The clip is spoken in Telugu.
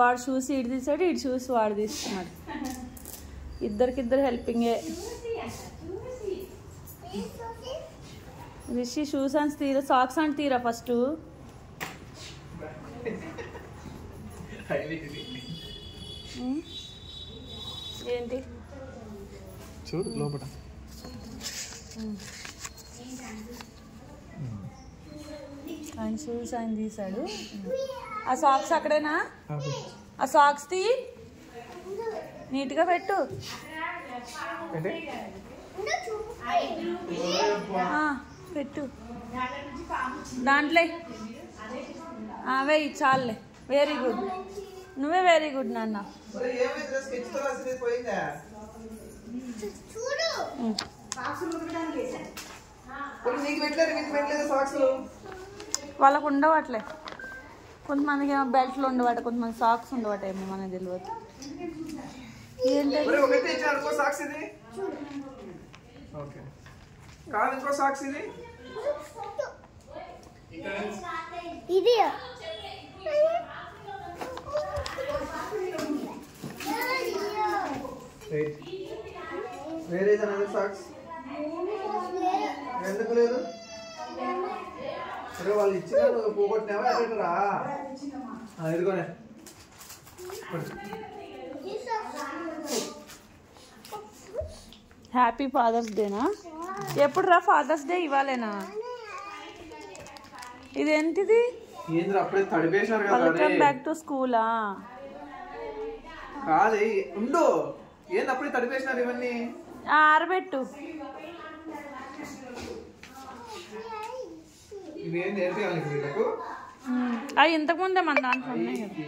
వాడు చూసి ఇటు తీసాడు, ఇటు చూసి వాడు తీసుకున్నాడు. ఇద్దరికిద్దరు హెల్పింగే. రిషి షూస్ అని తీరా, సాక్స్ అని తీరా ఫస్ట్. ఏంటి చూడు లోపల ఆయన షూస్ ఆయన తీసాడు. ఆ సాక్స్ అక్కడేనా? ఆ సాక్స్ తీ, నీట్గా పెట్టు. పెట్టు దాంట్లో వెయ్యి, చాలులే. వెరీ గుడ్, నువ్వే వెరీ గుడ్ నాన్న. వాళ్ళకు ఉండవట్లే, కొంతమందికి ఏమో బెల్ట్లు ఉండవట, కొంతమంది సాక్స్ ఉండవట, ఏమో మనకు తెలియదు. ఎందుకు లేదు? అరే వాళ్ళు ఇచ్చిన పోగొట్టినావా ఎక్కడరా? ఇదిగోనే. హ్యాపీ ఫాదర్స్ డేనా? ఎప్పుడు రా ఫాదర్స్ డే? ఇవ్వాలేనా? ఇదేంటిది? అప్పుడే తడిపేశారు కదా. వెల్కమ్ బ్యాక్ టు స్కూలా? కాదు ఉండు, ఏంది అప్పుడే తడిపేసినారు ఇవన్నీ? ఆరబెట్టు. ఇవేం నేర్పించాలి వీళ్ళకు? అవి ఇంతకుముందే మన దాంట్లో ఉన్నాయి కదా.